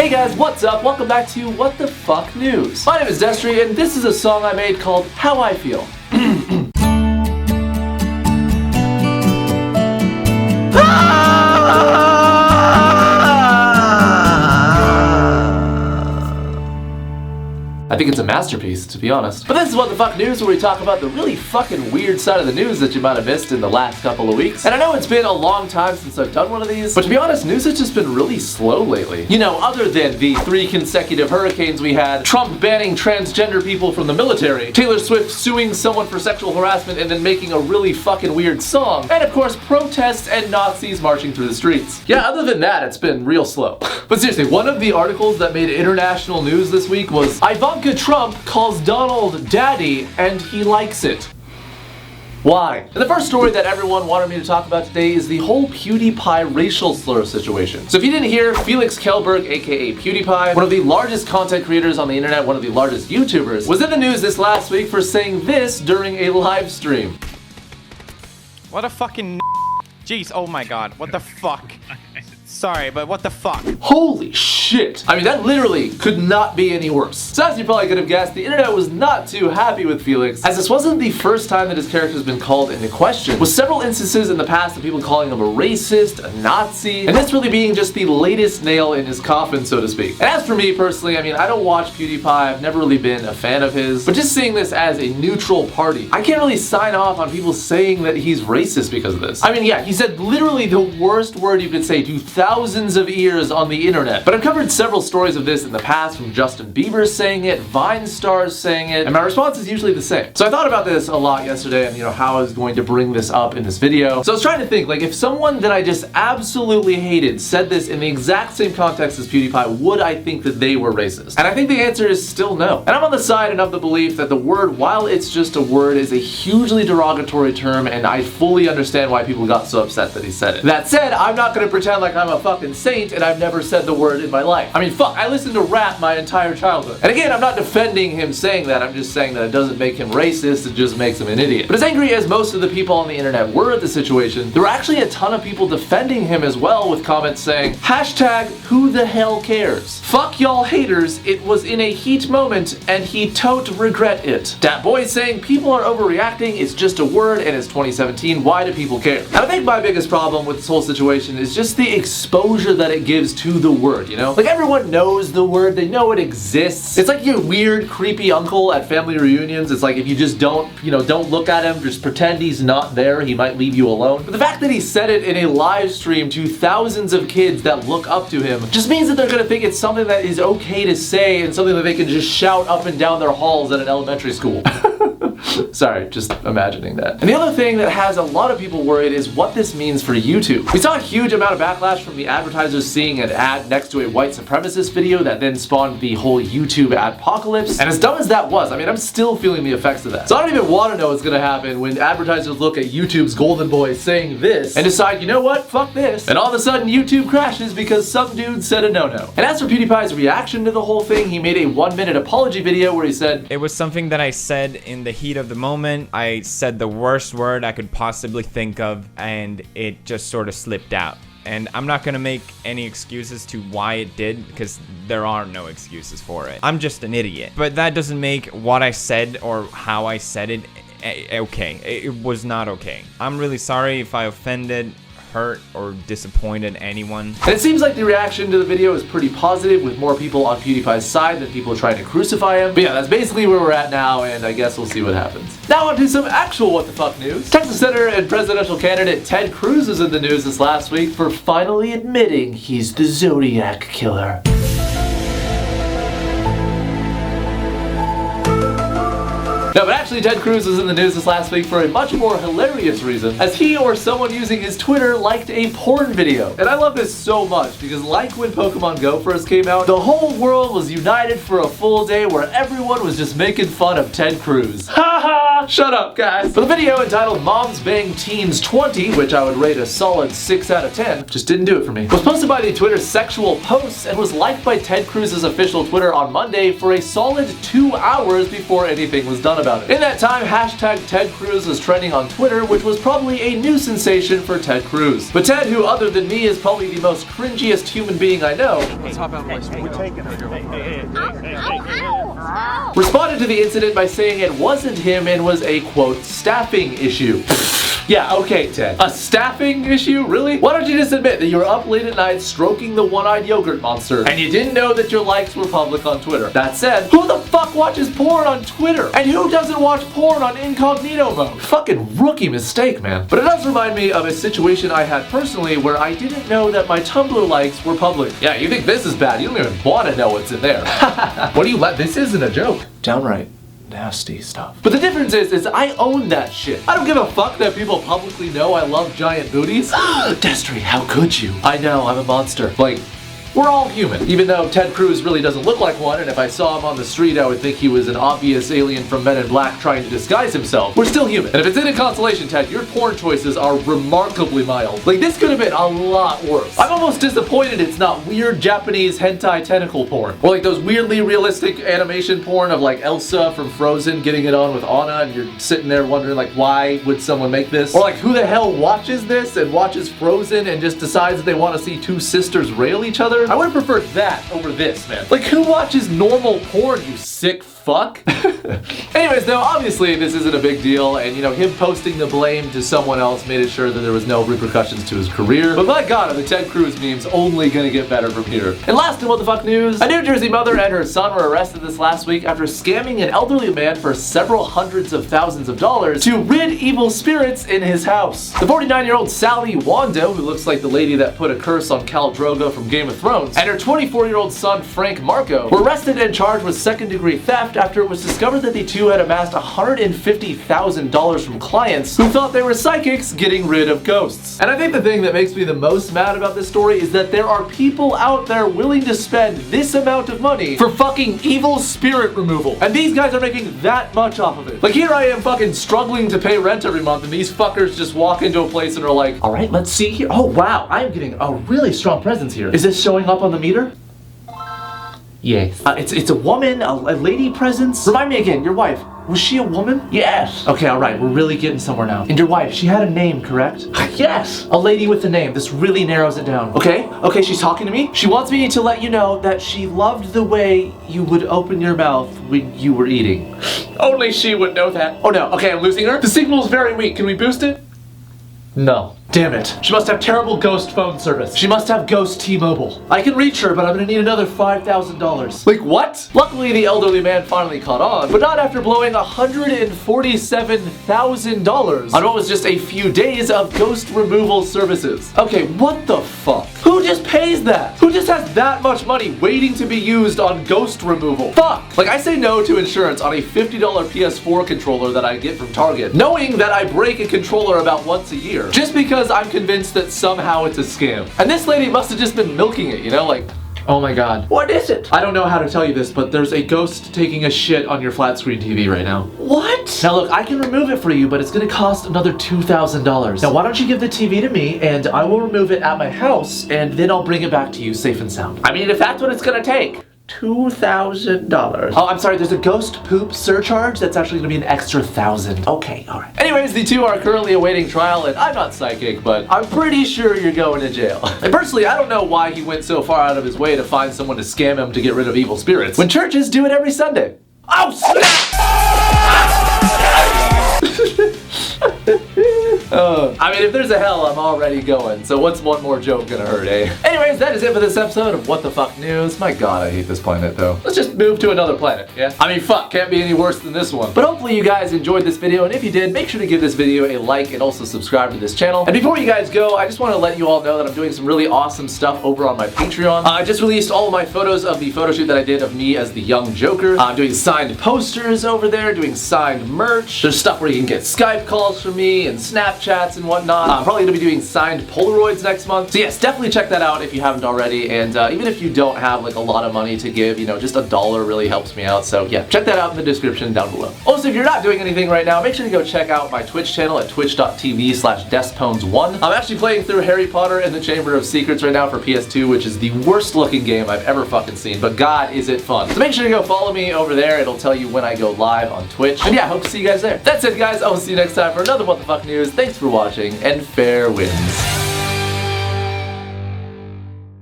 Hey guys, what's up? Welcome back to What the Fuck News. My name is Destery, and this is a song I made called How I Feel. I think it's a masterpiece, to be honest. But this is What the Fuck News, where we talk about the really fucking weird side of the news that you might have missed in the last couple of weeks. And I know it's been a long time since I've done one of these, but to be honest, news has just been really slow lately. You know, other than the 3 consecutive hurricanes we had, Trump banning transgender people from the military, Taylor Swift suing someone for sexual harassment and then making a really fucking weird song, and of course, protests and Nazis marching through the streets. Yeah, other than that, it's been real slow. But seriously, one of the articles that made international news this week was Ivanka Trump calls Donald daddy and he likes it. Why? And the first story that everyone wanted me to talk about today is the whole PewDiePie racial slur situation. So if you didn't hear, Felix Kjellberg, aka PewDiePie, one of the largest content creators on the internet, one of the largest YouTubers, was in the news this last week for saying this during a live stream. What a fucking jeez, oh my god, what the fuck? Sorry, but what the fuck? Holy shit! I mean, that literally could not be any worse. So as you probably could have guessed, the internet was not too happy with Felix, as this wasn't the first time that his character has been called into question, with several instances in the past of people calling him a racist, a Nazi, and this really being just the latest nail in his coffin, so to speak. And as for me personally, I mean, I don't watch PewDiePie, I've never really been a fan of his, but just seeing this as a neutral party, I can't really sign off on people saying that he's racist because of this. I mean, yeah, he said literally the worst word you could say to thousands of ears on the internet. But I've covered several stories of this in the past, from Justin Bieber saying it, Vine stars saying it, and my response is usually the same. So I thought about this a lot yesterday and, you know, how I was going to bring this up in this video. So I was trying to think, like, if someone that I just absolutely hated said this in the exact same context as PewDiePie, would I think that they were racist? And I think the answer is still no. And I'm on the side and of the belief that the word, while it's just a word, is a hugely derogatory term, and I fully understand why people got so upset that he said it. That said, I'm not gonna pretend like I'm a fucking saint and I've never said the word in my life. I mean, fuck, I listened to rap my entire childhood. And again, I'm not defending him saying that, I'm just saying that it doesn't make him racist, it just makes him an idiot. But as angry as most of the people on the internet were at the situation, there were actually a ton of people defending him as well, with comments saying, hashtag who the hell cares? Fuck y'all haters, it was in a heat moment and he tote regret it. Dat Boy saying people are overreacting, it's just a word and it's 2017, why do people care? And I think my biggest problem with this whole situation is just the exposure that it gives to the word, you know? Like, everyone knows the word, they know it exists. It's like your weird, creepy uncle at family reunions. It's like, if you just don't, you know, don't look at him, just pretend he's not there, he might leave you alone. But the fact that he said it in a live stream to thousands of kids that look up to him just means that they're gonna think it's something that is okay to say and something that they can just shout up and down their halls at an elementary school. Sorry, just imagining that. And the other thing that has a lot of people worried is what this means for YouTube. We saw a huge amount of backlash from the advertisers seeing an ad next to a white supremacist video that then spawned the whole YouTube adpocalypse. And as dumb as that was, I mean, I'm still feeling the effects of that. So I don't even want to know what's gonna happen when advertisers look at YouTube's golden boy saying this and decide, you know what, fuck this. And all of a sudden YouTube crashes because some dude said a no-no. And as for PewDiePie's reaction to the whole thing, he made a 1-minute apology video where he said, it was something that I said in the heat of the moment. I said the worst word I could possibly think of and it just sort of slipped out. And I'm not gonna make any excuses to why it did, because there are no excuses for it. I'm just an idiot. But that doesn't make what I said or how I said it okay. It was not okay. I'm really sorry if I offended, hurt, or disappointed anyone. And it seems like the reaction to the video is pretty positive, with more people on PewDiePie's side than people trying to crucify him. But yeah, that's basically where we're at now, and I guess we'll see what happens. Now on to some actual what the fuck news. Texas Senator and presidential candidate Ted Cruz was in the news this last week for finally admitting he's the Zodiac Killer. No, but actually Ted Cruz was in the news this last week for a much more hilarious reason, as he or someone using his Twitter liked a porn video. And I love this so much, because like when Pokemon Go first came out, the whole world was united for a full day where everyone was just making fun of Ted Cruz. Ha ha! Shut up, guys. But the video, entitled Moms Bang Teens 20, which I would rate a solid 6 out of 10, just didn't do it for me, was posted by the Twitter Sexual Posts and was liked by Ted Cruz's official Twitter on Monday for a solid 2 hours before anything was done about about it. In that time, hashtag TedCruz was trending on Twitter, which was probably a new sensation for TedCruz. But Ted, who other than me is probably the most cringiest human being I know, responded to the incident by saying it wasn't him and was a, quote, staffing issue. Yeah, okay, Ted. A staffing issue? Really? Why don't you just admit that you were up late at night stroking the one-eyed yogurt monster and you didn't know that your likes were public on Twitter? That said, who the fuck watches porn on Twitter? And who doesn't watch porn on incognito mode? Fucking rookie mistake, man. But it does remind me of a situation I had personally where I didn't know that my Tumblr likes were public. Yeah, you think this is bad? You don't even want to know what's in there. What do you let? This isn't a joke. Downright nasty stuff. But the difference is I own that shit. I don't give a fuck that people publicly know I love giant booties. Destery, how could you? I know, I'm a monster. Like, we're all human. Even though TedCruz really doesn't look like one, and if I saw him on the street, I would think he was an obvious alien from Men in Black trying to disguise himself. We're still human. And if it's any consolation, Ted, your porn choices are remarkably mild. Like, this could have been a lot worse. I'm almost disappointed it's not weird Japanese hentai tentacle porn. Or like those weirdly realistic animation porn of like Elsa from Frozen getting it on with Anna, and you're sitting there wondering like, why would someone make this? Or like, who the hell watches this and watches Frozen and just decides that they want to see two sisters rail each other? I would have preferred that over this, man. Like, who watches normal porn, you sick fuck? Anyways, though, obviously this isn't a big deal, and you know, him posting the blame to someone else made it sure that there was no repercussions to his career. But my god, are the TedCruz memes only gonna get better from here. And last in What the Fuck news, a New Jersey mother and her son were arrested this last week after scamming an elderly man for several hundreds of thousands of dollars to rid evil spirits in his house. The 49-year-old Sally Wando, who looks like the lady that put a curse on Khal Drogo from Game of Thrones, and her 24-year-old son Frank Marco were arrested and charged with second-degree theft after it was discovered that the two had amassed $150,000 from clients who thought they were psychics getting rid of ghosts. And I think the thing that makes me the most mad about this story is that there are people out there willing to spend this amount of money for fucking evil spirit removal. And these guys are making that much off of it. Like, here I am fucking struggling to pay rent every month, and these fuckers just walk into a place and are like, all right, let's see here. Oh wow, I am getting a really strong presence here. Is this showing up on the meter? Yes. It's a woman, a lady presence. Remind me again, your wife, was she a woman? Yes. Okay, alright, we're really getting somewhere now. And your wife, she had a name, correct? Yes. A lady with a name. This really narrows it down. Okay, she's talking to me. She wants me to let you know that she loved the way you would open your mouth when you were eating. Only she would know that. Oh no, okay, I'm losing her. The signal is very weak. Can we boost it? No. Damn it. She must have terrible ghost phone service. She must have ghost T-Mobile. I can reach her, but I'm gonna need another $5,000. Like, what? Luckily, the elderly man finally caught on, but not after blowing $147,000 on what was just a few days of ghost removal services. Okay, what the fuck? Who just pays that? Who just has that much money waiting to be used on ghost removal? Fuck! Like, I say no to insurance on a $50 PS4 controller that I get from Target, knowing that I break a controller about once a year, just because I'm convinced that somehow it's a scam. And this lady must have just been milking it, you know, like, oh my god. What is it? I don't know how to tell you this, but there's a ghost taking a shit on your flat screen TV right now. What? Now look, I can remove it for you, but it's gonna cost another $2,000. Now why don't you give the TV to me, and I will remove it at my house, and then I'll bring it back to you safe and sound. I mean, if that's what it's gonna take. $2,000. Oh, I'm sorry, there's a ghost poop surcharge that's actually gonna be an extra $1,000. Okay, alright. Anyways, the two are currently awaiting trial, and I'm not psychic, but I'm pretty sure you're going to jail. And personally, I don't know why he went so far out of his way to find someone to scam him to get rid of evil spirits, when churches do it every Sunday. Oh, snap! I mean, if there's a hell, I'm already going, so what's one more joke gonna hurt, eh? Anyways, that is it for this episode of What the Fuck News. My god, I hate this planet, though. Let's just move to another planet, yeah? I mean, fuck, can't be any worse than this one. But hopefully you guys enjoyed this video, and if you did, make sure to give this video a like and also subscribe to this channel. And before you guys go, I just want to let you all know that I'm doing some really awesome stuff over on my Patreon. I just released all of my photos of the photo shoot that I did of me as the young Joker. I'm doing signed posters over there, doing signed merch. There's stuff where you can get Skype prank calls from me and Snapchats and whatnot. I'm probably gonna be doing signed Polaroids next month. So yes, definitely check that out if you haven't already. And even if you don't have like a lot of money to give, you know, just $1 really helps me out. So yeah, check that out in the description down below. Also, if you're not doing anything right now, make sure to go check out my Twitch channel at twitch.tv/Destones1. I'm actually playing through Harry Potter and the Chamber of Secrets right now for PS2, which is the worst looking game I've ever fucking seen, but god is it fun. So make sure to go follow me over there. It'll tell you when I go live on Twitch. And yeah, hope to see you guys there. That's it guys, I will see you next time for another What the Fuck News. Thanks for watching and fair winds.